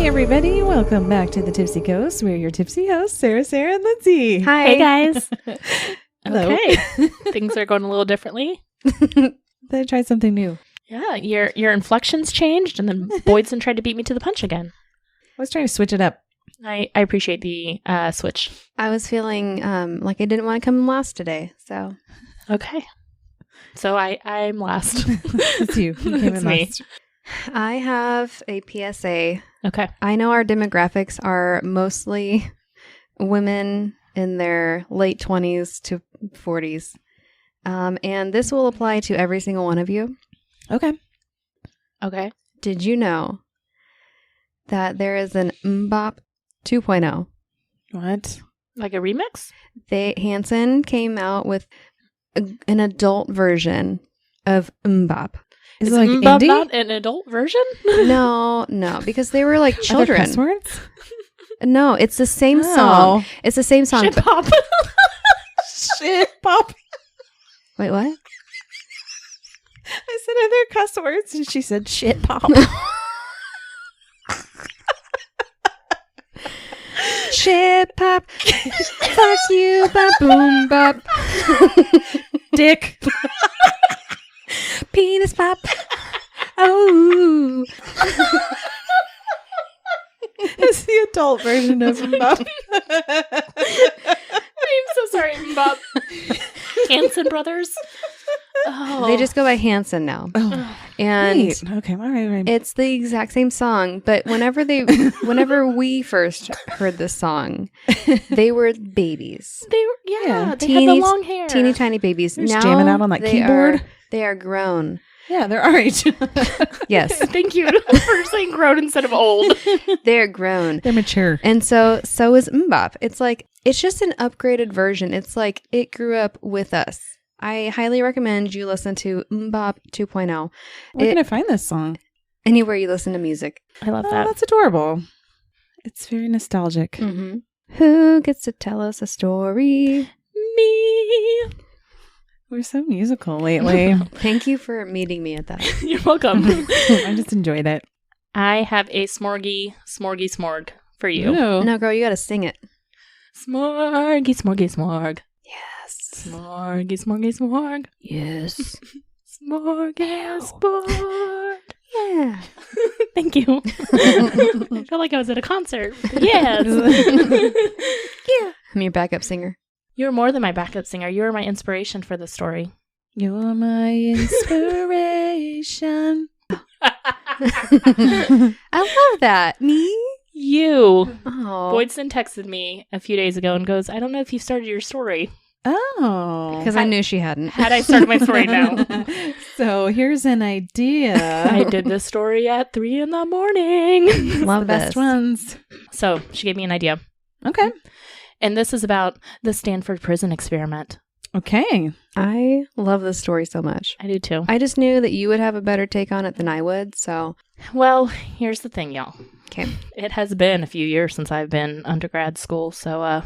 everybody. Welcome back to the Tipsy Coast. We're your tipsy hosts, Sarah, and Lindsey. Hi. Hey, guys. Hello. Okay. Things are going a little differently. They tried something new. Yeah, your inflections changed, and then Boydson tried to beat me to the punch again. I was trying to switch it up. I appreciate the switch. I was feeling like I didn't want to come last today, so. Okay. So I'm last. It's you. You came It's in me. last. I have a PSA. Okay. I know our demographics are mostly women in their late 20s to 40s. And this will apply to every single one of you. Okay. Okay. Did you know that there is an MBOP 2.0? What? Like a remix? Hanson came out with an adult version of MBOP. Is it like Mbop indie? not an adult version? No, because they were like Are there children. cuss words? No, it's the same song. It's the same song. Shit but- pop. Shit pop. Wait, what? I said, are there cuss words? And she said, shit pop. Shit pop. Fuck you, bop boom bop. Dick. Penis pop. Oh. It's the adult version of Mbop. I'm so sorry, Mbop. Hanson Brothers. Oh. They just go by Hanson now. Oh, And wait. Okay, all right. it's the exact same song, but whenever we first heard this song, they were babies. They were, Yeah. they had the long hair. Teeny tiny babies. They're just Now jamming out on that they keyboard. They are grown. Yeah, they're our age. Yes, Thank you for saying grown instead of old. they're grown. They're mature. And so is MBOP. It's just an upgraded version. It's like it grew up with us. I highly recommend you listen to MBOP 2.0. Where can I find this song? Anywhere you listen to music. I love Oh, that. that's adorable. It's very nostalgic. Mm-hmm. Who gets to tell us a story? Me. We're so musical lately. Thank you for meeting me at that. You're welcome. I just enjoyed it. I have a smorgy for you. Ooh. No, girl, you got to sing it. Smorgy. Yes. Smorgy. Yes. Smorgasbord. Yeah. Thank you. I felt like I was at a concert. Yes. Yeah. I'm your backup singer. You're more than my backup singer. You're my inspiration for this story. You're my inspiration. I love that. Me? You. Oh. Boydson texted me a few days ago and goes, I don't know if you started your story. Oh. Because I knew she hadn't. Had I started my story now. So here's an idea. I did this story at 3 a.m. Love the best this. ones. So she gave me an idea. Okay. And this is about the Stanford Prison experiment. Okay. I love this story so much. I do too. I just knew that you would have a better take on it than I would, so. Well, here's the thing, y'all. Okay. It has been a few years since I've been undergrad school, so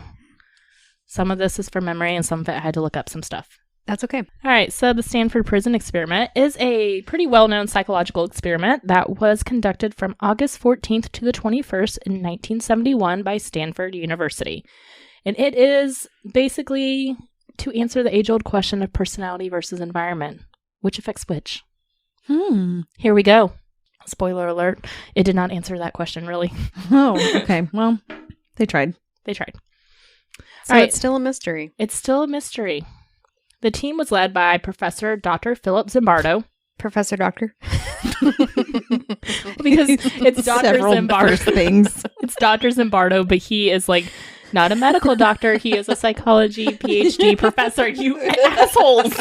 some of this is from memory and some of it I had to look up some stuff. That's okay. All right, so the Stanford Prison experiment is a pretty well-known psychological experiment that was conducted from August 14th to the 21st in 1971 by Stanford University. And it is basically to answer the age-old question of personality versus environment. Which affects which? Here we go. Spoiler alert. It did not answer that question, really. Oh, okay. Well, they tried. They tried. So All right. it's still a mystery. It's still a mystery. The team was led by Professor Dr. Philip Zimbardo. Professor Doctor. Because it's Dr. Several Zimbardo. first things. It's Dr. Zimbardo, but he is like not a medical doctor. He is a psychology PhD professor. You assholes.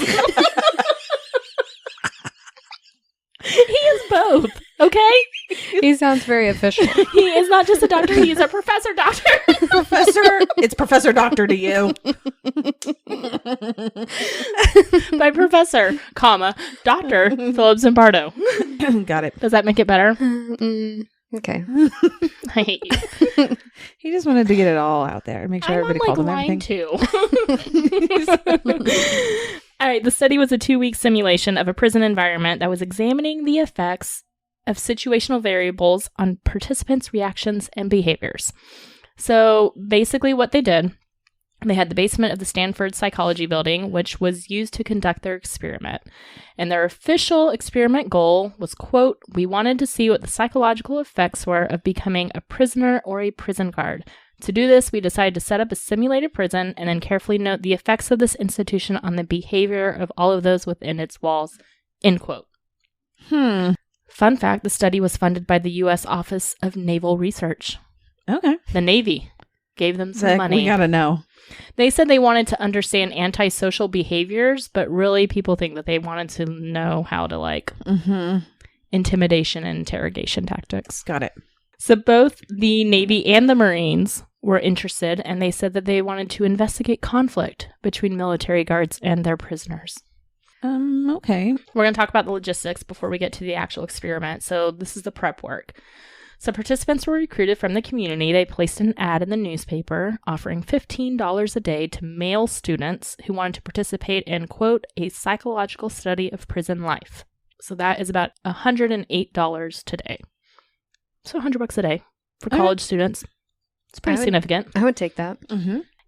He is both. Okay? He sounds very official. He is not just a doctor, he is a professor doctor. Professor, it's Professor Doctor to you. By professor, comma, Dr. Philip Zimbardo. Got it. Does that make it better? Okay. I hate you. He just wanted to get it all out there and make sure I'm everybody on called like him line everything. 2. All right, the study was a 2-week simulation of a prison environment that was examining the effects of situational variables on participants' reactions and behaviors. So basically what they did, they had the basement of the Stanford Psychology Building, which was used to conduct their experiment. And their official experiment goal was, quote, "We wanted to see what the psychological effects were of becoming a prisoner or a prison guard. To do this, we decided to set up a simulated prison and then carefully note the effects of this institution on the behavior of all of those within its walls," end quote. Fun fact, the study was funded by the U.S. Office of Naval Research. Okay. The Navy gave them some money. We gotta know. They said they wanted to understand antisocial behaviors, but really people think that they wanted to know how to intimidation and interrogation tactics. Got it. So both the Navy and the Marines were interested, and they said that they wanted to investigate conflict between military guards and their prisoners. Okay. We're going to talk about the logistics before we get to the actual experiment. So this is the prep work. So participants were recruited from the community. They placed an ad in the newspaper offering $15 a day to male students who wanted to participate in, quote, "a psychological study of prison life." So that is about $108 today. So $100 a day for college students. It's pretty significant. I would take that.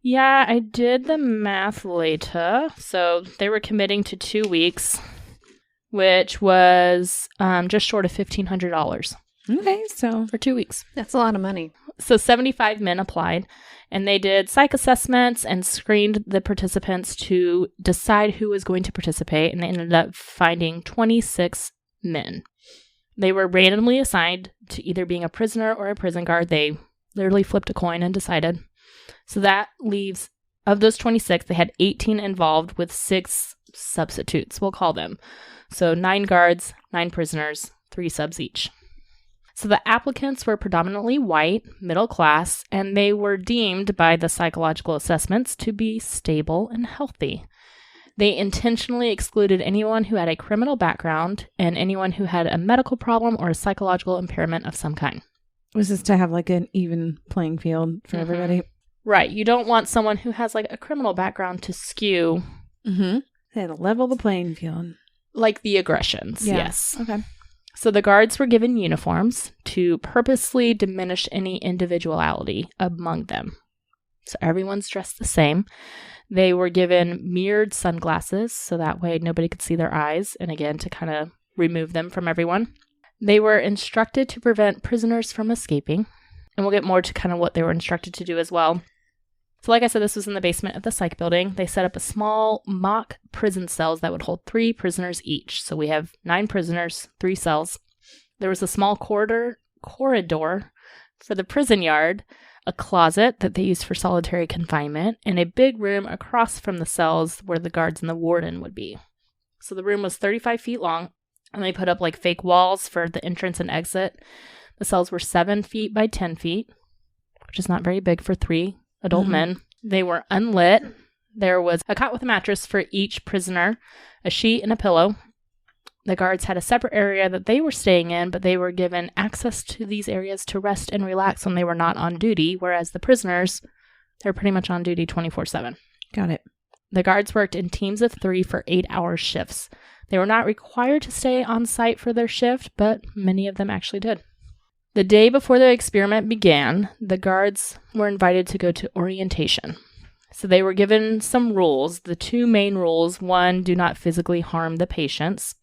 Yeah, I did the math later. So they were committing to 2 weeks, which was just short of $1,500. Okay, so for 2 weeks. That's a lot of money. So 75 men applied, and they did psych assessments and screened the participants to decide who was going to participate, and they ended up finding 26 men. They were randomly assigned to either being a prisoner or a prison guard. They literally flipped a coin and decided. So that leaves, of those 26, they had 18 involved with 6 substitutes, we'll call them. So 9 guards, 9 prisoners, 3 subs each. So the applicants were predominantly white, middle class, and they were deemed by the psychological assessments to be stable and healthy. They intentionally excluded anyone who had a criminal background and anyone who had a medical problem or a psychological impairment of some kind. Was this to have like an even playing field for everybody? Right. You don't want someone who has like a criminal background to skew. They had to level the playing field. Like the aggressions. Yeah. Yes. Okay. So the guards were given uniforms to purposely diminish any individuality among them. So everyone's dressed the same. They were given mirrored sunglasses, so that way nobody could see their eyes, and again, to kind of remove them from everyone. They were instructed to prevent prisoners from escaping, and we'll get more to kind of what they were instructed to do as well. So like I said, this was in the basement of the psych building. They set up a small mock prison cells that would hold 3 prisoners each. So we have 9 prisoners, 3 cells. There was a small corridor for the prison yard, a closet that they used for solitary confinement, and a big room across from the cells where the guards and the warden would be. So the room was 35 feet long, and they put up like fake walls for the entrance and exit. The cells were 7 feet by 10 feet, which is not very big for 3 adult men. They were unlit. There was a cot with a mattress for each prisoner, a sheet and a pillow. The guards had a separate area that they were staying in, but they were given access to these areas to rest and relax when they were not on duty, whereas the prisoners, they were pretty much on duty 24/7. Got it. The guards worked in teams of 3 for 8-hour shifts. They were not required to stay on site for their shift, but many of them actually did. The day before the experiment began, the guards were invited to go to orientation. So they were given some rules. The 2 main rules: 1, do not physically harm the patients.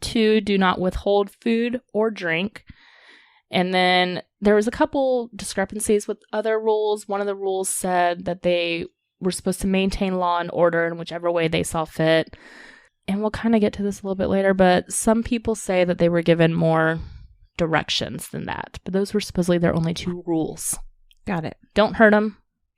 2, do not withhold food or drink. And then there was a couple discrepancies with other rules. One of the rules said that they were supposed to maintain law and order in whichever way they saw fit. And we'll kind of get to this a little bit later, but some people say that they were given more directions than that. But those were supposedly their only 2 rules. Got it. Don't hurt them.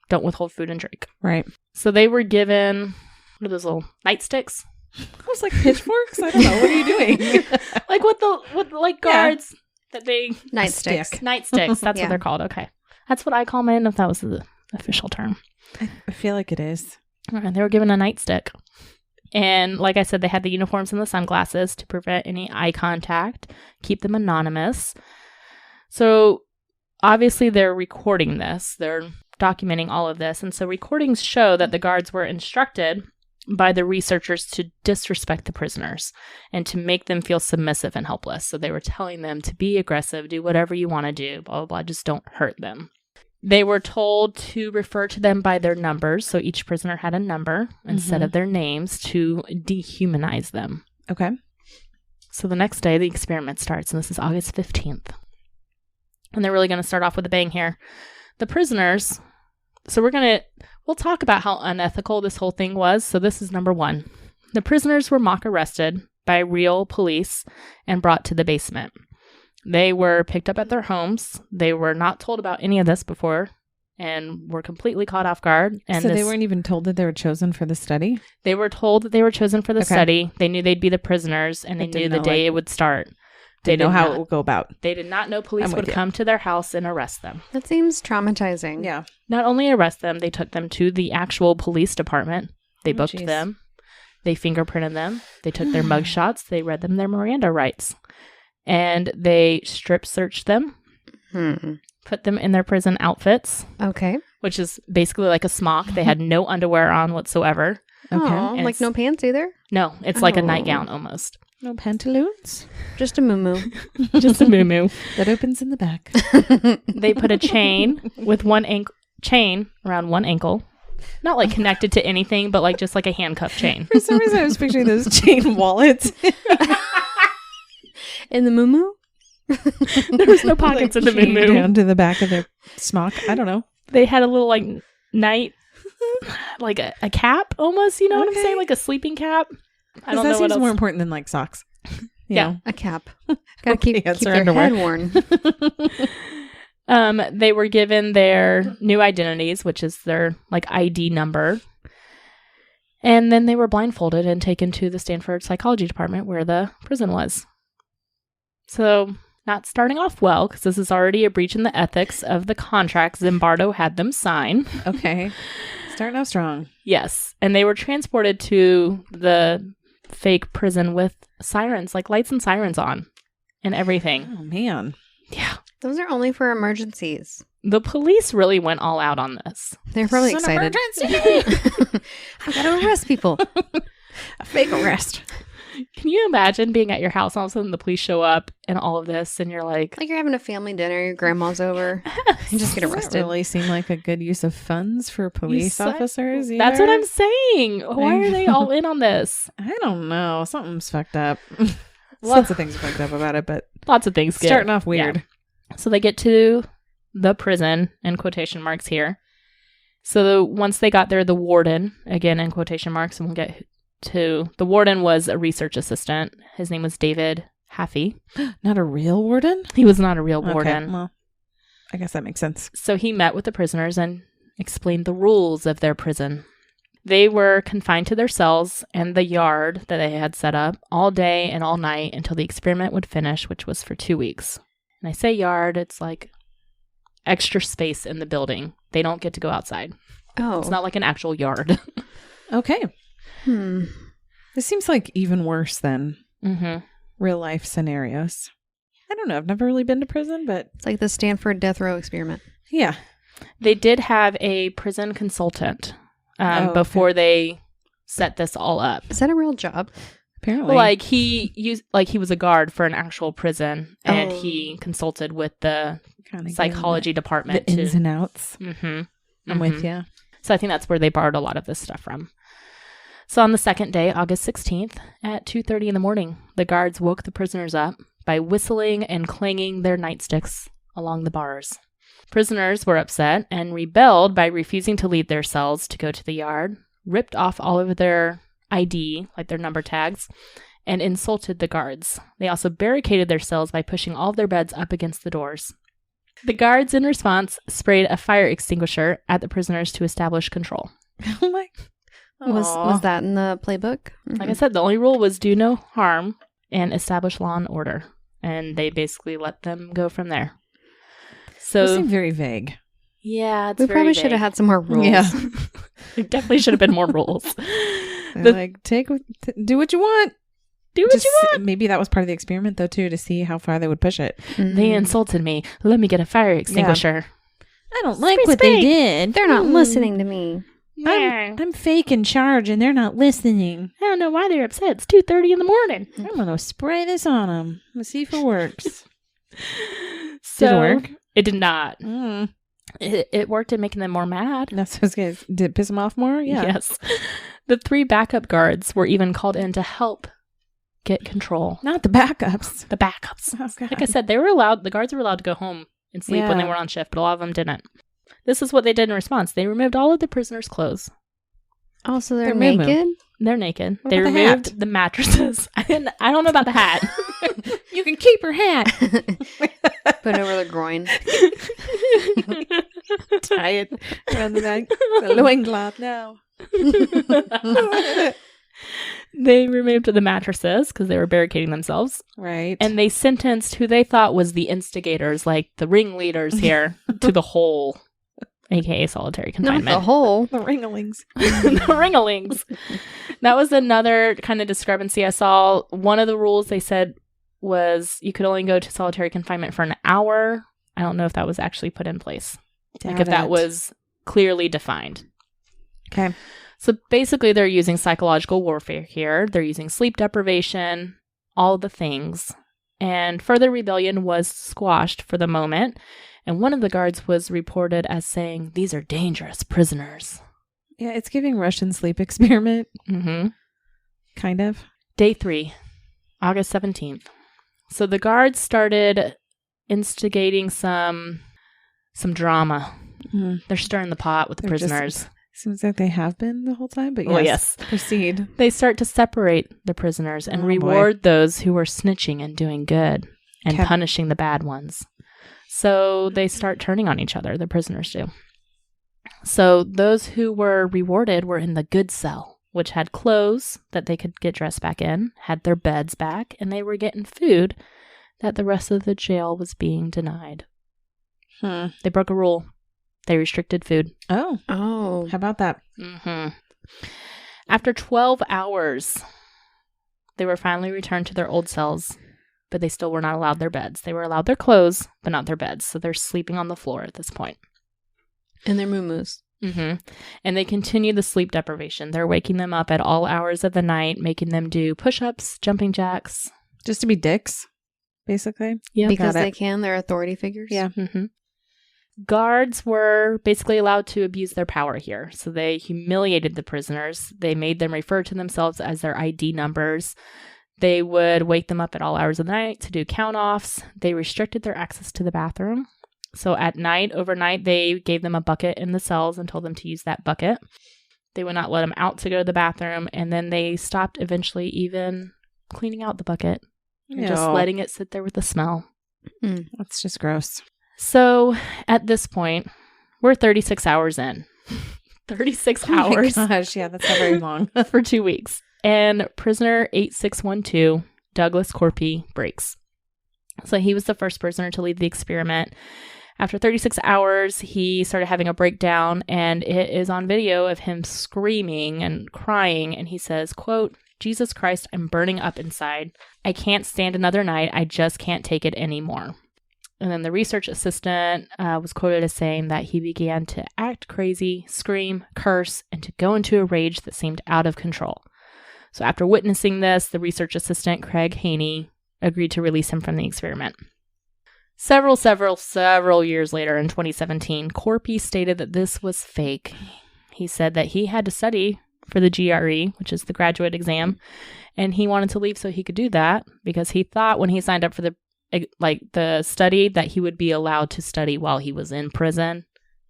Don't withhold food and drink. Right. So they were given, what are those little nightsticks? I was like, pitchforks? I don't know. What are you doing? Like with guards that they... Nightsticks. Nightsticks. That's what they're called. Okay. That's what I call mine, if that was the official term. I feel like it is. And they were given a nightstick. And like I said, they had the uniforms and the sunglasses to prevent any eye contact, keep them anonymous. So obviously they're recording this. They're documenting all of this. And so recordings show that the guards were instructed by the researchers to disrespect the prisoners and to make them feel submissive and helpless. So they were telling them to be aggressive, do whatever you want to do, blah, blah, blah, just don't hurt them. They were told to refer to them by their numbers. So each prisoner had a number instead of their names to dehumanize them. Okay. So the next day, the experiment starts, and this is August 15th. And they're really going to start off with a bang here. The prisoners, so we'll talk about how unethical this whole thing was. So this is number 1. The prisoners were mock arrested by real police and brought to the basement. They were picked up at their homes. They were not told about any of this before and were completely caught off guard. And so they weren't even told that they were chosen for the study? They were told that they were chosen for the study. They knew they'd be the prisoners, and they knew the day it would start. They know how it would go about. They did not know police would come to their house and arrest them. That seems traumatizing. Yeah. Not only arrest them, they took them to the actual police department. They booked them. They fingerprinted them. They took their mug shots. They read them their Miranda rights. And they strip searched them. Put them in their prison outfits. Okay. Which is basically like a smock. They had no underwear on whatsoever. Okay. Oh, like no pants either? No, it's like a nightgown almost. No pantaloons? Just a moo-moo. Just a moo-moo. That opens in the back. They put a chain with chain around one ankle. Not like connected to anything, but like just like a handcuff chain. For some reason, I was picturing those chain wallets. In the moo-moo? There was no pockets in the moo-moo. Down to the back of their smock. I don't know. They had a little like night, like a cap almost, you know what I'm saying? Like a sleeping cap. I don't know what else. That seems more important than like socks. Yeah. A cap. Gotta keep their head warm. They were given their new identities, which is their like ID number. And then they were blindfolded and taken to the Stanford psychology department where the prison was. So not starting off well, because this is already a breach in the ethics of the contract Zimbardo had them sign. Okay. Starting off strong. Yes. And they were transported to the fake prison with sirens, like lights and sirens on and everything. Oh, man. Yeah. Those are only for emergencies. The police really went all out on this. They're probably excited. I've got to arrest people. A fake arrest. Can you imagine being at your house and all of a sudden the police show up and all of this and you're like you're having a family dinner, your grandma's over, you just get arrested. Doesn't really seem like a good use of funds for police officers either. That's what I'm saying. Why are they all in on this? I don't know. Something's fucked up. Lots of things are fucked up about it, but lots of things starting off weird. Yeah. So they get to the prison, in quotation marks here. So once they got there, the warden, again in quotation marks, and we'll get to the warden was a research assistant. His name was David Haffey. Not a real warden? He was not a real warden. Okay, well, I guess that makes sense. So he met with the prisoners and explained the rules of their prison. They were confined to their cells and the yard that they had set up all day and all night until the experiment would finish, which was for 2 weeks. And I say yard, it's like extra space in the building. They don't get to go outside. Oh. It's not like an actual yard. Okay. This seems like even worse than real life scenarios. I don't know. I've never really been to prison, but it's like the Stanford death row experiment. Yeah. They did have a prison consultant before they set this all up. Is that a real job? Apparently. Like he was a guard for an actual prison and he consulted with the psychology department. The ins and outs. I'm with you. So I think that's where they borrowed a lot of this stuff from. So on the second day, August 16th, at 2:30 in the morning, the guards woke the prisoners up by whistling and clanging their nightsticks along the bars. Prisoners were upset and rebelled by refusing to leave their cells to go to the yard, ripped off all of their ID, like their number tags, and insulted the guards. They also barricaded their cells by pushing all of their beds up against the doors. The guards, in response, sprayed a fire extinguisher at the prisoners to establish control. Oh my... Was that in the playbook? Like I said, the only rule was do no harm and establish law and order. And they basically let them go from there. So it seemed very vague. Yeah, it's we very probably vague. should have had some more rules. Yeah. There definitely should have been more rules. Like, do what you want. Do what you want. Maybe that was part of the experiment, though, too, to see how far they would push it. They insulted me. Let me get a fire extinguisher. I don't like what they did. They're not listening to me. I'm fake in charge and they're not listening. I don't know why they're upset. It's 2:30 in the morning. I'm going to spray this on them. Let's see if it works. So, did it work? It did not. Mm. It worked in making them more mad. That's what I was going to say. Did it piss them off more? Yeah. Yes. The 3 backup guards were even called in to help get control. Not the backups. The backups. Oh, God. Like I said, the guards were allowed to go home and sleep when they were on shift, but a lot of them didn't. This is what they did in response. They removed all of the prisoners' clothes. Oh, so they're naked? They're naked. What They about the removed hat? the mattresses. I don't know about the hat. You can keep her hat. Put it over the groin. Tie it around the neck. The loincloth now. They removed the mattresses because they were barricading themselves. Right. And they sentenced who they thought was the instigators, like the ringleaders here, to the hole, aka solitary confinement. Not the hole. The ringlings. The ringalings. That was another kind of discrepancy I saw. One of the rules they said was you could only go to solitary confinement for an hour. I don't know if that was actually put in place. Like if that was clearly defined. Okay. So basically they're using psychological warfare here. They're using sleep deprivation, all the things. And further rebellion was squashed for the moment. And one of the guards was reported as saying, "These are dangerous prisoners." Yeah, it's giving Russian sleep experiment. Mm-hmm. Kind of. Day 3, August 17th. So the guards started instigating some drama. Mm-hmm. They're stirring the pot with the prisoners. Seems like they have been the whole time, but yes. Well, yes. Proceed. They start to separate the prisoners and reward those who were snitching and doing good and punishing the bad ones. So they start turning on each other, the prisoners do. So those who were rewarded were in the good cell, which had clothes that they could get dressed back in, had their beds back, and they were getting food that the rest of the jail was being denied. They broke a rule. They restricted food. Oh. How about that? Mm-hmm. After 12 hours, they were finally returned to their old cells, but they still were not allowed their beds. They were allowed their clothes, but not their beds. So they're sleeping on the floor at this point. And their moo-moos. Mm-hmm. And they continue the sleep deprivation. They're waking them up at all hours of the night, making them do push-ups, jumping jacks. Just to be dicks, basically? Yeah, because they can. They're authority figures. Yeah. Mm-hmm. Guards were basically allowed to abuse their power here. So they humiliated the prisoners. They made them refer to themselves as their ID numbers. They would wake them up at all hours of the night to do count-offs. They restricted their access to the bathroom. So at night, overnight, they gave them a bucket in the cells and told them to use that bucket. They would not let them out to go to the bathroom. And then they stopped eventually even cleaning out the bucket and just letting it sit there with the smell. That's just gross. So at this point, we're 36 hours in. 36 hours. Oh my gosh, yeah, that's not very long. For 2 weeks. And prisoner 8612, Douglas Corpy, breaks. So he was the first prisoner to leave the experiment. After 36 hours, he started having a breakdown, and it is on video of him screaming and crying. And he says, quote, "Jesus Christ, I'm burning up inside. I can't stand another night. I just can't take it anymore." And then the research assistant was quoted as saying that he began to act crazy, scream, curse, and to go into a rage that seemed out of control. So after witnessing this, the research assistant, Craig Haney, agreed to release him from the experiment. Several years later in 2017, Corpy stated that this was fake. He said that he had to study for the GRE, which is the graduate exam, and he wanted to leave so he could do that because he thought when he signed up for the study that he would be allowed to study while he was in prison,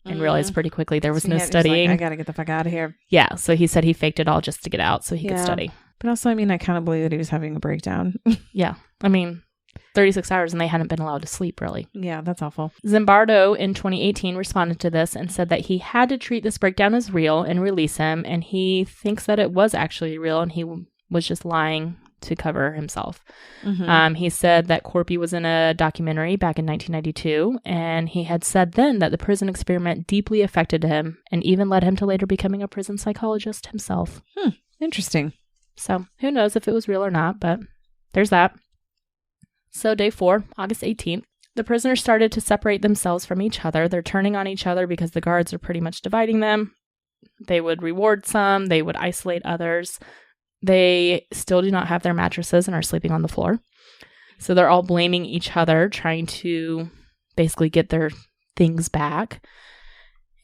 and realized pretty quickly there was no studying. Like, I gotta get the fuck out of here. Yeah, so he said he faked it all just to get out so he could study. But also, I mean, I kind of believe that he was having a breakdown. Yeah, I mean, 36 hours and they hadn't been allowed to sleep, really. Yeah, that's awful. Zimbardo in 2018 responded to this and said that he had to treat this breakdown as real and release him, and he thinks that it was actually real and he was just lying to cover himself. Mm-hmm. He said that Corpy was in a documentary back in 1992, and he had said then that the prison experiment deeply affected him and even led him to later becoming a prison psychologist himself. Interesting. So who knows if it was real or not, but there's that. So day 4, August 18th, the prisoners started to separate themselves from each other. They're turning on each other because the guards are pretty much dividing them. They would reward some. They would isolate others. They still do not have their mattresses and are sleeping on the floor. So they're all blaming each other, trying to basically get their things back.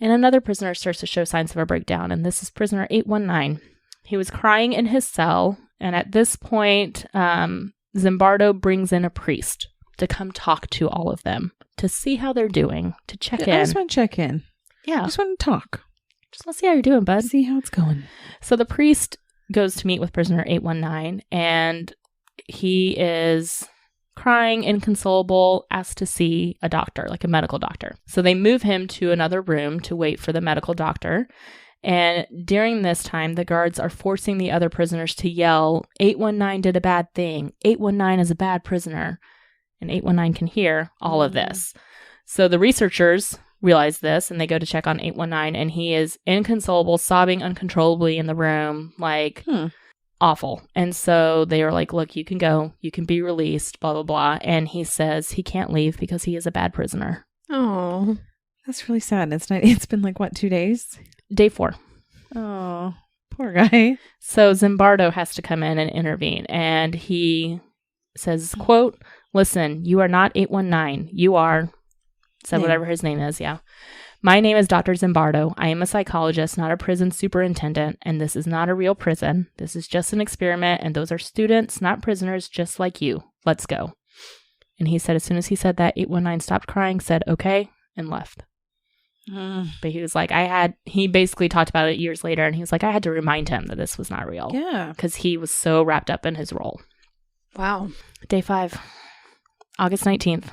And another prisoner starts to show signs of a breakdown, and this is prisoner 819. He was crying in his cell, and at this point, Zimbardo brings in a priest to come talk to all of them, to see how they're doing, to check in. I just want to check in. Yeah. I just want to talk. Just want to see how you're doing, bud. See how it's going. So the priest goes to meet with prisoner 819, and he is crying, inconsolable, asked to see a doctor, like a medical doctor. So they move him to another room to wait for the medical doctor. And during this time, the guards are forcing the other prisoners to yell, 819 did a bad thing. 819 is a bad prisoner. And 819 can hear all of this. So the researchers realize this, and they go to check on 819, and he is inconsolable, sobbing uncontrollably in the room, like awful. And so they are like, look, you can go, you can be released, blah, blah, blah. And he says he can't leave because he is a bad prisoner. Oh, that's really sad. It's been like, what, 2 days? Day 4. Oh, poor guy. So Zimbardo has to come in and intervene. And he says, quote, listen, you are not 819. You are, said whatever his name is. Yeah. My name is Dr. Zimbardo. I am a psychologist, not a prison superintendent, and this is not a real prison. This is just an experiment, and those are students, not prisoners, just like you. Let's go. And he said, as soon as he said that, 819 stopped crying, said, okay, and left. But he was like, he basically talked about it years later, and he was like, I had to remind him that this was not real. Yeah. Because he was so wrapped up in his role. Wow. Day 5, August 19th.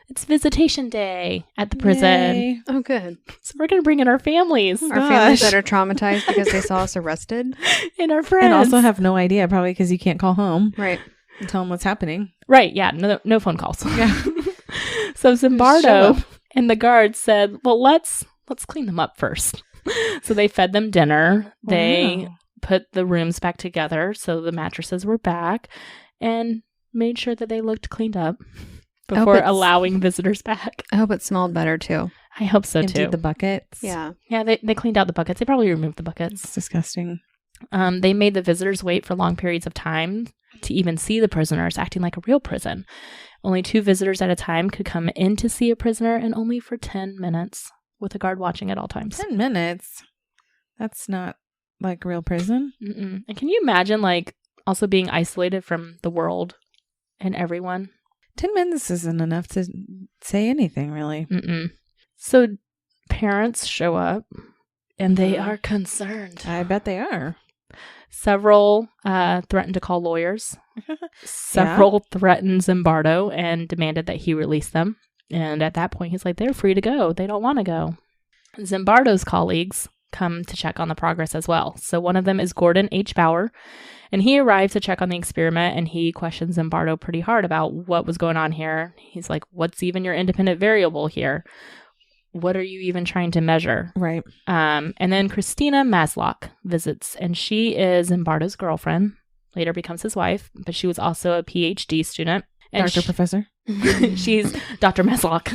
It's visitation day at the prison. Yay. Oh, good. So we're going to bring in our families. Our families that are traumatized because they saw us arrested. And our friends. And also have no idea, probably because you can't call home. Right. And tell them what's happening. Right. Yeah. No phone calls. Yeah. So Zimbardo and the guards said, well, let's clean them up first. So they fed them dinner. They put the rooms back together. So the mattresses were back and made sure that they looked cleaned up before allowing visitors back. I hope it smelled better too. I hope so Emptied too. the buckets. Yeah. Yeah, they cleaned out the buckets. They probably removed the buckets. It's disgusting. They made the visitors wait for long periods of time to even see the prisoners, acting like a real prison. Only 2 visitors at a time could come in to see a prisoner, and only for 10 minutes, with a guard watching at all times. 10 minutes? That's not like real prison. Mm-mm. And can you imagine, like, also being isolated from the world and everyone? 10 minutes isn't enough to say anything, really. Mm-mm. So parents show up, and they are concerned. I bet they are. Several threatened to call lawyers. Several threatened Zimbardo and demanded that he release them. And at that point, he's like, they're free to go. They don't want to go. Zimbardo's colleagues come to check on the progress as well. So one of them is Gordon H. Bauer, and he arrived to check on the experiment, and he questioned Zimbardo pretty hard about what was going on here. He's like, what's even your independent variable here? What are you even trying to measure? Right. And then Christina Maslock visits, and she is Zimbardo's girlfriend, later becomes his wife, but she was also a PhD student. And Professor? She's Dr. Maslock.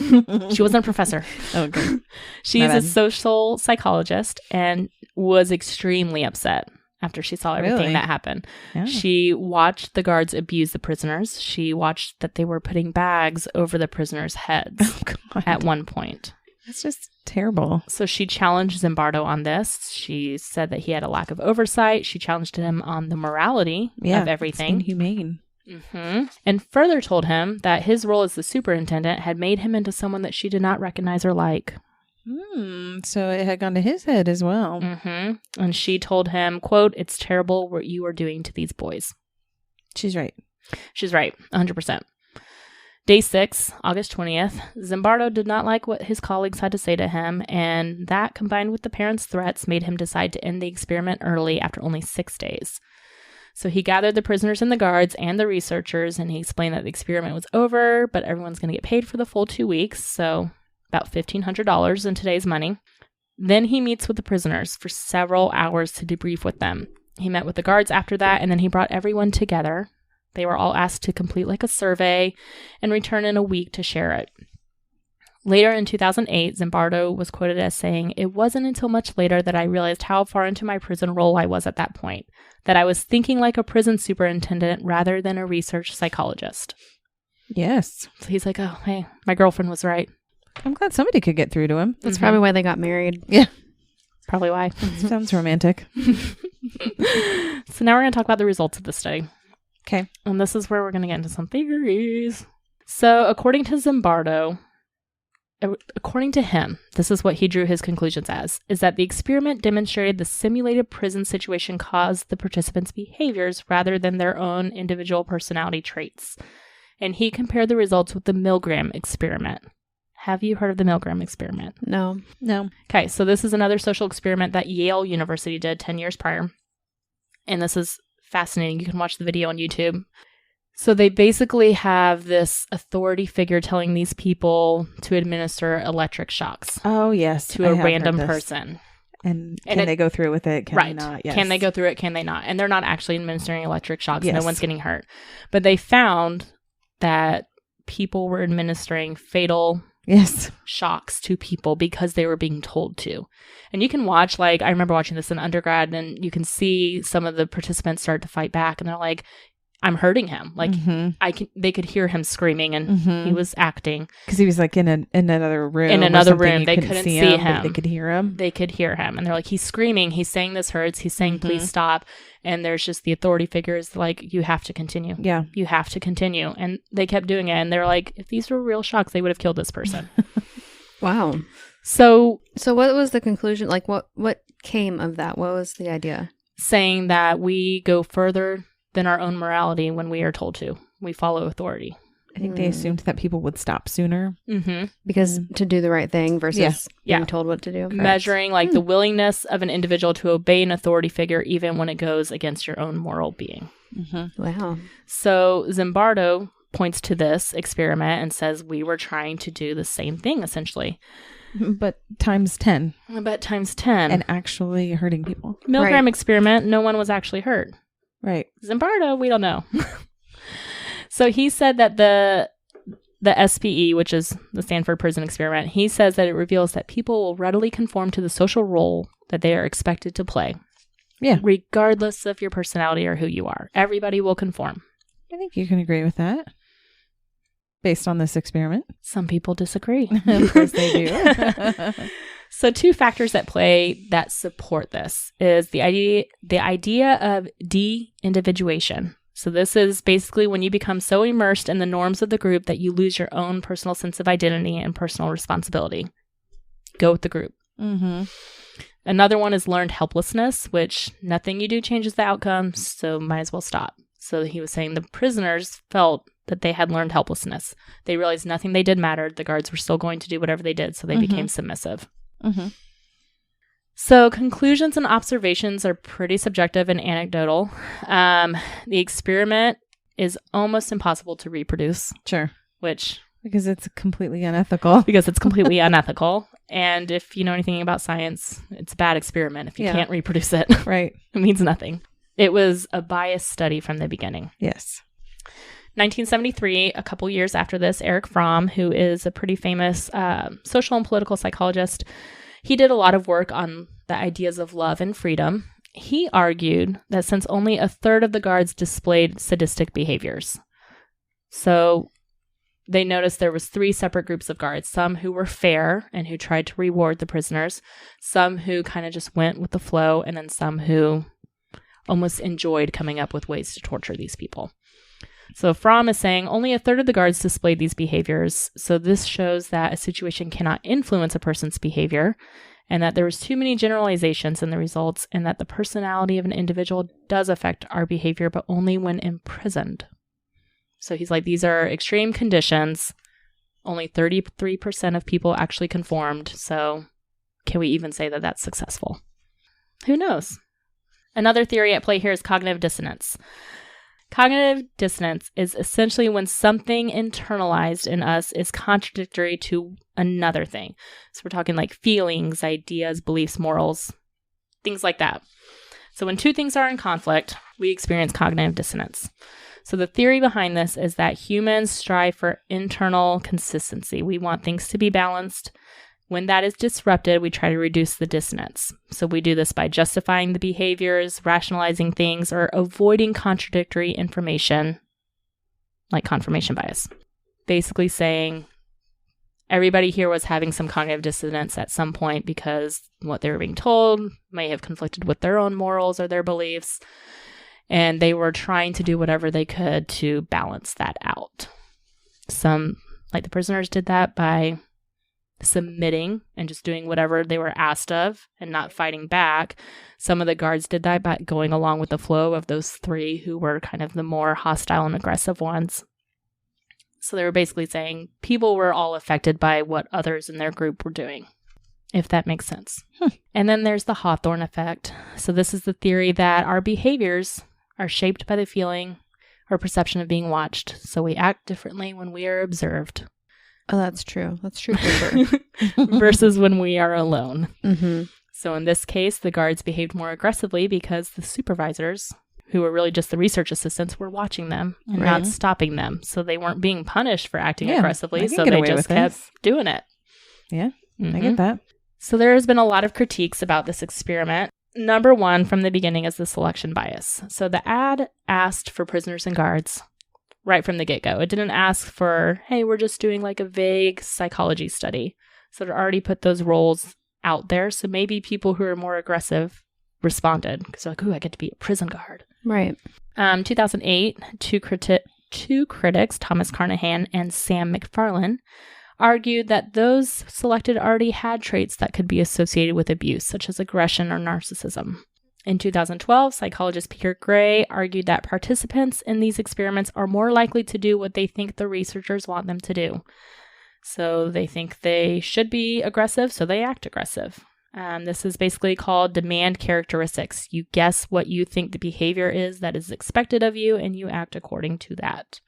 She wasn't a professor. Okay. She's a social psychologist and was extremely upset after she saw everything that happened. Yeah. She watched the guards abuse the prisoners. She watched that they were putting bags over the prisoners' heads at one point. That's just terrible. So she challenged Zimbardo on this. She said that he had a lack of oversight. She challenged him on the morality of everything. It's inhumane. Mm-hmm. And further told him that his role as the superintendent had made him into someone that she did not recognize or like. So it had gone to his head as well. Mm-hmm. And she told him, quote, it's terrible what you are doing to these boys. She's right. She's right. 100%. Day 6, August 20th, Zimbardo did not like what his colleagues had to say to him, and that, combined with the parents' threats, made him decide to end the experiment early after only 6 days. So he gathered the prisoners and the guards and the researchers, and he explained that the experiment was over, but everyone's going to get paid for the full 2 weeks, so about $1,500 in today's money. Then he meets with the prisoners for several hours to debrief with them. He met with the guards after that, and then he brought everyone together. They were all asked to complete like a survey and return in a week to share it. Later in 2008, Zimbardo was quoted as saying, "It wasn't until much later that I realized how far into my prison role I was at that point, that I was thinking like a prison superintendent rather than a research psychologist." Yes. So he's like, oh, hey, my girlfriend was right. I'm glad somebody could get through to him. That's probably why they got married. Yeah. Probably why. Sounds romantic. So now we're going to talk about the results of the study. Okay. And this is where we're going to get into some theories. So according to Zimbardo, according to him, this is what he drew his conclusions as, is that the experiment demonstrated the simulated prison situation caused the participants' behaviors rather than their own individual personality traits. And he compared the results with the Milgram experiment. Have you heard of the Milgram experiment? No. Okay, so this is another social experiment that Yale University did 10 years prior. And this is fascinating. You can watch the video on YouTube. So they basically have this authority figure telling these people to administer electric shocks. Oh, yes. To a random person. And can they go through with it? Can they not? Yes. Can they go through it? Can they not? And they're not actually administering electric shocks. Yes. No one's getting hurt. But they found that people were administering fatal shocks to people because they were being told to. And you can watch, like, I remember watching this in undergrad, and you can see some of the participants start to fight back, and they're like, I'm hurting him. Like, they could hear him screaming, and he was acting. Because he was like in another room. In another room. They couldn't see him. But they could hear him. They could hear him. And they're like, he's screaming. He's saying this hurts. He's saying, please stop. And there's just the authority figures like, you have to continue. Yeah. You have to continue. And they kept doing it. And they're like, if these were real shocks, they would have killed this person. Wow. So what was the conclusion? Like, what came of that? What was the idea? Saying that we go further than our own morality when we are told to. We follow authority. I think they assumed that people would stop sooner. Because to do the right thing versus being told what to do. Measuring like the willingness of an individual to obey an authority figure even when it goes against your own moral being. Wow. So Zimbardo points to this experiment and says we were trying to do the same thing essentially. But times 10. And actually hurting people. Milgram experiment, no one was actually hurt. Right. Zimbardo, we don't know. So he said that the SPE, which is the Stanford Prison experiment, he says that it reveals that people will readily conform to the social role that they are expected to play. Yeah. Regardless of your personality or who you are. Everybody will conform. I think you can agree with that. Based on this experiment. Some people disagree. Of course they do. So 2 factors at play that support this is the idea of de-individuation. So this is basically when you become so immersed in the norms of the group that you lose your own personal sense of identity and personal responsibility. Go with the group. Another one is learned helplessness, which nothing you do changes the outcome, so might as well stop. So he was saying the prisoners felt that they had learned helplessness. They realized nothing they did mattered. The guards were still going to do whatever they did, so they became submissive. So conclusions and observations are pretty subjective and anecdotal. The experiment is almost impossible to reproduce. Sure. Because it's completely unethical. And if you know anything about science, it's a bad experiment if you can't reproduce it. Right. It means nothing. It was a biased study from the beginning. Yes. 1973, a couple years after this, Erich Fromm, who is a pretty famous social and political psychologist, he did a lot of work on the ideas of love and freedom. He argued that since only a third of the guards displayed sadistic behaviors, so they noticed there was 3 separate groups of guards, some who were fair and who tried to reward the prisoners, some who kind of just went with the flow, and then some who almost enjoyed coming up with ways to torture these people. So Fromm is saying only a third of the guards displayed these behaviors. So this shows that a situation cannot influence a person's behavior and that there was too many generalizations in the results and that the personality of an individual does affect our behavior, but only when imprisoned. So he's like, these are extreme conditions. Only 33% of people actually conformed. So can we even say that that's successful? Who knows? Another theory at play here is cognitive dissonance. Cognitive dissonance is essentially when something internalized in us is contradictory to another thing. So we're talking like feelings, ideas, beliefs, morals, things like that. So when 2 things are in conflict, we experience cognitive dissonance. So the theory behind this is that humans strive for internal consistency. We want things to be balanced. When that is disrupted, we try to reduce the dissonance. So we do this by justifying the behaviors, rationalizing things, or avoiding contradictory information, like confirmation bias. Basically saying everybody here was having some cognitive dissonance at some point because what they were being told may have conflicted with their own morals or their beliefs, and they were trying to do whatever they could to balance that out. Some, like the prisoners, did that by submitting and just doing whatever they were asked of and not fighting back. Some of the guards did that by going along with the flow of those three who were kind of the more hostile and aggressive ones. So they were basically saying people were all affected by what others in their group were doing, if that makes sense. And then there's the Hawthorne effect. So this is the theory that our behaviors are shaped by the feeling or perception of being watched. So we act differently when we are observed. Oh, that's true. That's true for sure. Versus when we are alone. Mm-hmm. So in this case, the guards behaved more aggressively because the supervisors, who were really just the research assistants, were watching them and not stopping them. So they weren't being punished for acting aggressively. So they just kept doing it. Yeah, I get that. So there has been a lot of critiques about this experiment. Number one from the beginning is the selection bias. So the ad asked for prisoners and guards right from the get-go. It didn't ask for, hey, we're just doing like a vague psychology study. So it already put those roles out there. So maybe people who are more aggressive responded because they're like, ooh, I get to be a prison guard. Right. 2008, two critics, Thomas Carnahan and Sam McFarlane, argued that those selected already had traits that could be associated with abuse, such as aggression or narcissism. In 2012, psychologist Peter Gray argued that participants in these experiments are more likely to do what they think the researchers want them to do. So they think they should be aggressive, so they act aggressive. This is basically called demand characteristics. You guess what you think the behavior is that is expected of you, and you act according to that.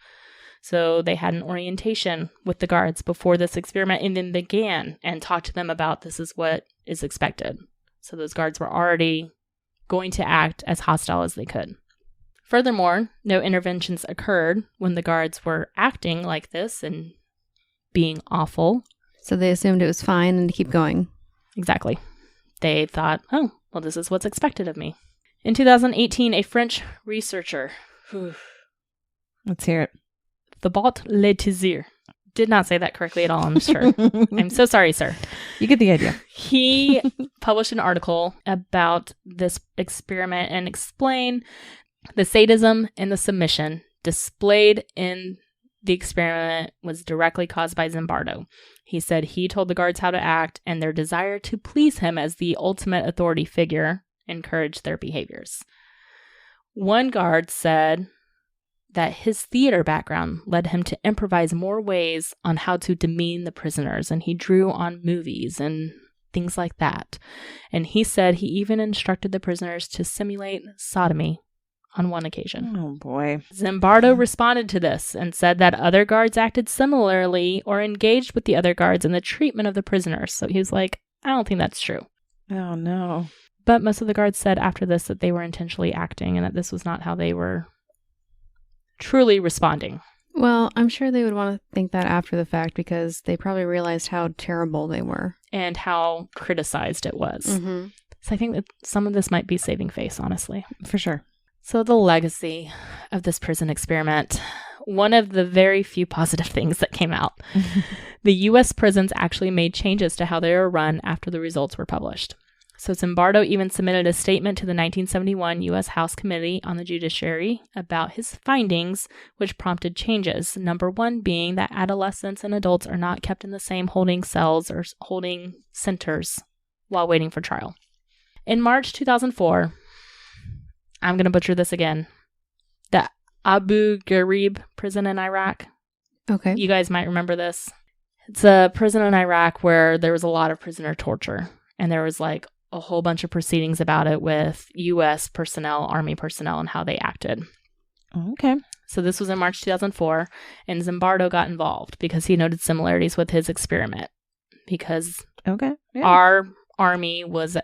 So they had an orientation with the guards before this experiment even began and talked to them about this is what is expected. So those guards were already going to act as hostile as they could. Furthermore, no interventions occurred when the guards were acting like this and being awful. So they assumed it was fine and to keep going. Exactly. They thought, oh, well, this is what's expected of me. In 2018, a French researcher, let's hear it, Thibault Letizier, did not say that correctly at all, I'm sure. I'm so sorry, sir. You get the idea. He published an article about this experiment and explained the sadism and the submission displayed in the experiment was directly caused by Zimbardo. He said he told the guards how to act, and their desire to please him as the ultimate authority figure encouraged their behaviors. One guard said that his theater background led him to improvise more ways on how to demean the prisoners, and he drew on movies and things like that. And he said he even instructed the prisoners to simulate sodomy on one occasion. Oh, boy. Zimbardo responded to this and said that other guards acted similarly or engaged with the other guards in the treatment of the prisoners. So he was like, I don't think that's true. Oh, no. But most of the guards said after this that they were intentionally acting and that this was not how they were truly responding. Well, I'm sure they would want to think that after the fact because they probably realized how terrible they were. And how criticized it was. Mm-hmm. So I think that some of this might be saving face, honestly. For sure. So the legacy of this prison experiment, one of the very few positive things that came out. The U.S. prisons actually made changes to how they were run after the results were published. So Zimbardo even submitted a statement to the 1971 U.S. House Committee on the Judiciary about his findings, which prompted changes. Number one being that adolescents and adults are not kept in the same holding cells or holding centers while waiting for trial. In March 2004, I'm going to butcher this again, the Abu Ghraib prison in Iraq. Okay. You guys might remember this. It's a prison in Iraq where there was a lot of prisoner torture, and there was like a whole bunch of proceedings about it with U.S. personnel, Army personnel, and how they acted. Okay. So this was in March 2004, and Zimbardo got involved because he noted similarities with his experiment because our Army was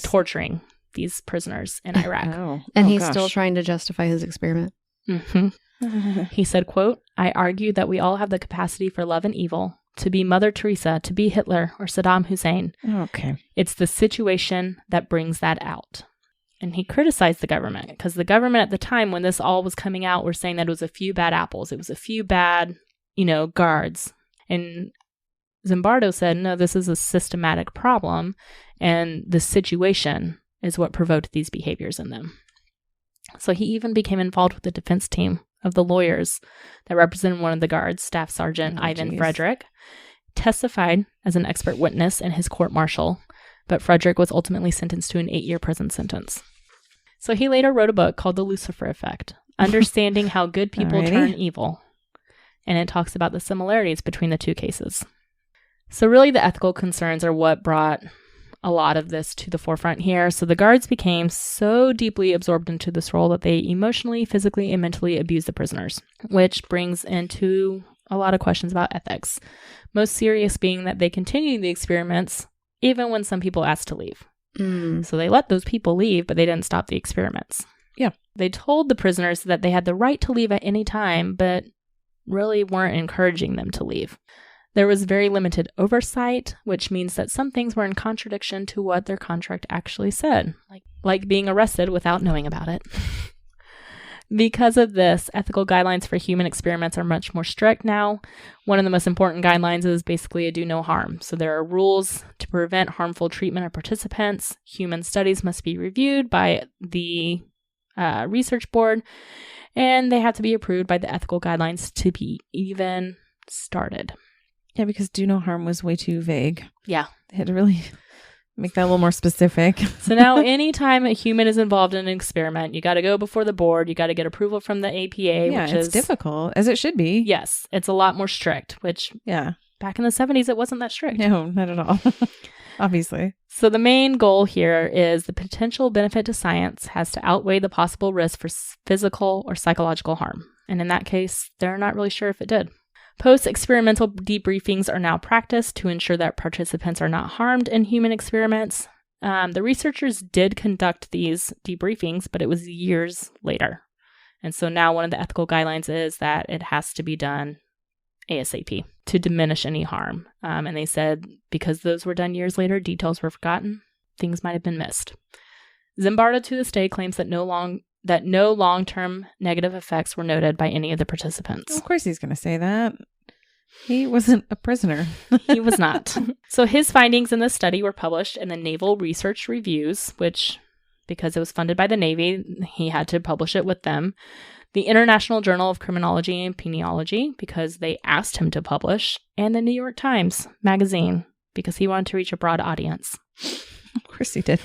torturing these prisoners in Iraq. And he's still trying to justify his experiment. Mm-hmm. He said, quote, "I argue that we all have the capacity for love and evil, to be Mother Teresa, to be Hitler, or Saddam Hussein. Okay. It's the situation that brings that out." And he criticized the government because the government at the time when this all was coming out were saying that it was a few bad apples. It was a few bad, guards. And Zimbardo said, no, this is a systematic problem. And the situation is what provoked these behaviors in them. So he even became involved with the defense team of the lawyers that represented one of the guards, Staff Sergeant Ivan Frederick, testified as an expert witness in his court-martial, but Frederick was ultimately sentenced to an 8-year prison sentence. So he later wrote a book called The Lucifer Effect, Understanding How Good People Turn Evil. And it talks about the similarities between the two cases. So really the ethical concerns are what brought a lot of this to the forefront here. So the guards became so deeply absorbed into this role that they emotionally, physically, and mentally abused the prisoners, which brings into a lot of questions about ethics. Most serious being that they continued the experiments even when some people asked to leave. So they let those people leave, but they didn't stop the experiments. Yeah. They told the prisoners that they had the right to leave at any time, but really weren't encouraging them to leave. There was very limited oversight, which means that some things were in contradiction to what their contract actually said, like being arrested without knowing about it. Because of this, ethical guidelines for human experiments are much more strict now. One of the most important guidelines is basically a do no harm. So there are rules to prevent harmful treatment of participants. Human studies must be reviewed by the research board, and they have to be approved by the ethical guidelines to be even started. Yeah, because do no harm was way too vague. Yeah. They had to really make that a little more specific. So now anytime a human is involved in an experiment, you got to go before the board. You got to get approval from the APA, Yeah, which it's is difficult, as it should be. Yes, it's a lot more strict, which back in the 70s, it wasn't that strict. No, not at all. Obviously. So the main goal here is the potential benefit to science has to outweigh the possible risk for physical or psychological harm. And in that case, they're not really sure if it did. Post-experimental debriefings are now practiced to ensure that participants are not harmed in human experiments. The researchers did conduct these debriefings, but it was years later. And so now one of the ethical guidelines is that it has to be done ASAP to diminish any harm. And they said because those were done years later, details were forgotten, things might have been missed. Zimbardo to this day claims that no long-term negative effects were noted by any of the participants. Of course he's going to say that. He wasn't a prisoner. He was not. So his findings in this study were published in the Naval Research Reviews, which, because it was funded by the Navy, he had to publish it with them. The International Journal of Criminology and Penology, because they asked him to publish, and the New York Times Magazine, because he wanted to reach a broad audience. Of course he did.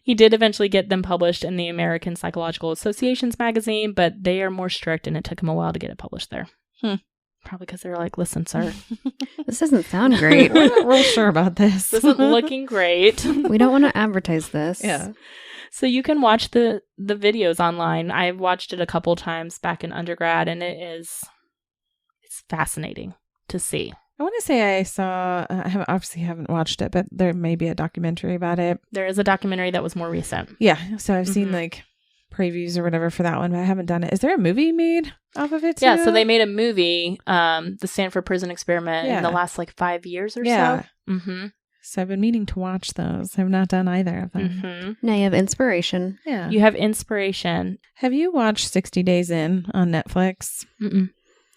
He did eventually get them published in the American Psychological Association's magazine, but they are more strict, and it took him a while to get it published there. Probably because they were like, listen, sir. This doesn't sound great. We're not real sure about this. This isn't looking great. We don't want to advertise this. Yeah. So you can watch the videos online. I've watched it a couple times back in undergrad, and it's fascinating to see. I want to say I saw, I obviously haven't watched it, but there may be a documentary about it. There is a documentary that was more recent. Yeah. So I've seen like previews or whatever for that one, but I haven't done it. Is there a movie made off of it too? Yeah. So they made a movie, the Stanford Prison Experiment, in the last 5 years or so. Mm-hmm. So I've been meaning to watch those. I've not done either of them. Mm-hmm. Now you have inspiration. Yeah. You have inspiration. Have you watched 60 Days In on Netflix? Mm-mm.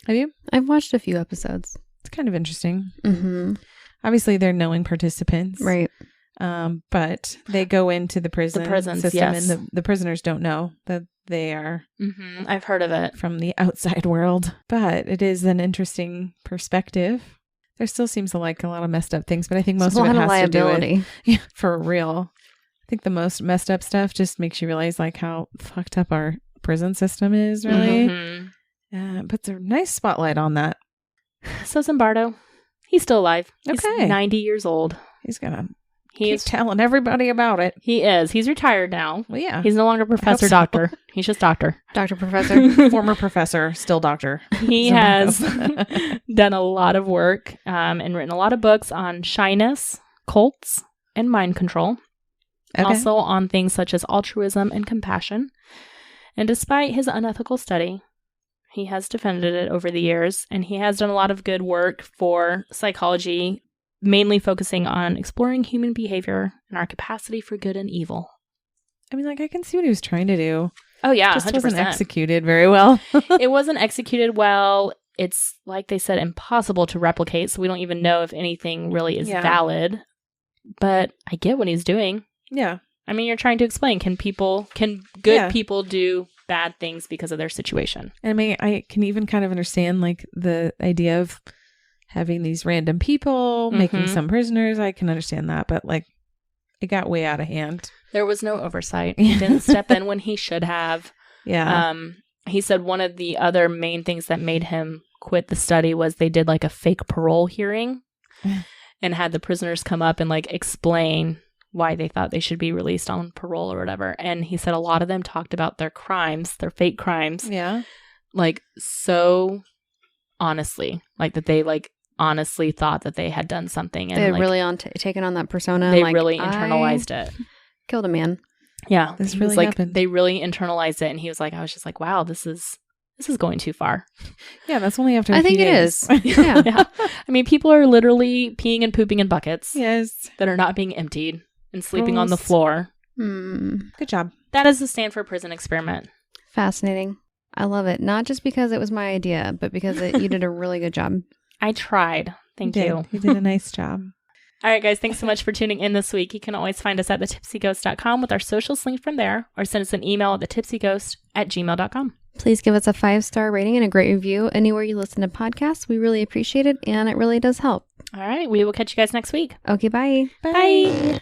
Have you? I've watched a few episodes. It's kind of interesting. Mm-hmm. Obviously, they're knowing participants. Right. But they go into the prison prisons, system, yes. and the prisoners don't know that they are I've heard of it. from the outside world. But it is an interesting perspective. There still seems like a lot of messed up things, but I think most of it has to do with, for real. I think the most messed up stuff just makes you realize like how fucked up our prison system is, really. Mm-hmm. Puts a nice spotlight on that. So Zimbardo, he's still alive. He's Okay. 90 years old. He's gonna He's keep telling everybody about it. He is. He's retired now. Well, yeah. He's no longer professor, so. doctor. He's just doctor. Dr. Professor. Former professor, still doctor. He has done a lot of work and written a lot of books on shyness, cults, and mind control. Okay. Also on things such as altruism and compassion. And despite his unethical study, he has defended it over the years, and he has done a lot of good work for psychology, mainly focusing on exploring human behavior and our capacity for good and evil. I mean, like, I can see what he was trying to do. Oh, yeah, just 100%. Wasn't executed very well. It wasn't executed well. It's, like they said, impossible to replicate, so we don't even know if anything really is valid. But I get what he's doing. Yeah. I mean, you're trying to explain, can good people do bad things because of their situation? I mean, I can even kind of understand, like, the idea of having these random people, making some prisoners. I can understand that, but, like, it got way out of hand. There was no oversight. He didn't step in when he should have. Yeah. He said one of the other main things that made him quit the study was they did, like, a fake parole hearing and had the prisoners come up and, like, explain why they thought they should be released on parole or whatever. And he said a lot of them talked about their crimes, their fake crimes. Yeah. Like, so honestly, like, that they, like, honestly thought that they had done something. And they had like, really taken on that persona. They like, really internalized it. Killed a man. Yeah. This really like, happened. they really internalized it. And he was like, I was just like, wow, this is going too far. Yeah, that's only after I think it is. Yeah. Yeah. I mean, people are literally peeing and pooping in buckets. Yes. That are not being emptied and sleeping Gross. on the floor. Good job. That is the Stanford Prison experiment. Fascinating. I love it. Not just because it was my idea, but because you did a really good job. I tried. Thank you. You did a nice job. All right, guys. Thanks so much for tuning in this week. You can always find us at thetipsyghost.com with our socials linked from there, or send us an email at thetipsyghost@gmail.com. Please give us a 5-star rating and a great review anywhere you listen to podcasts. We really appreciate it, and it really does help. All right. We will catch you guys next week. Okay, bye. Bye.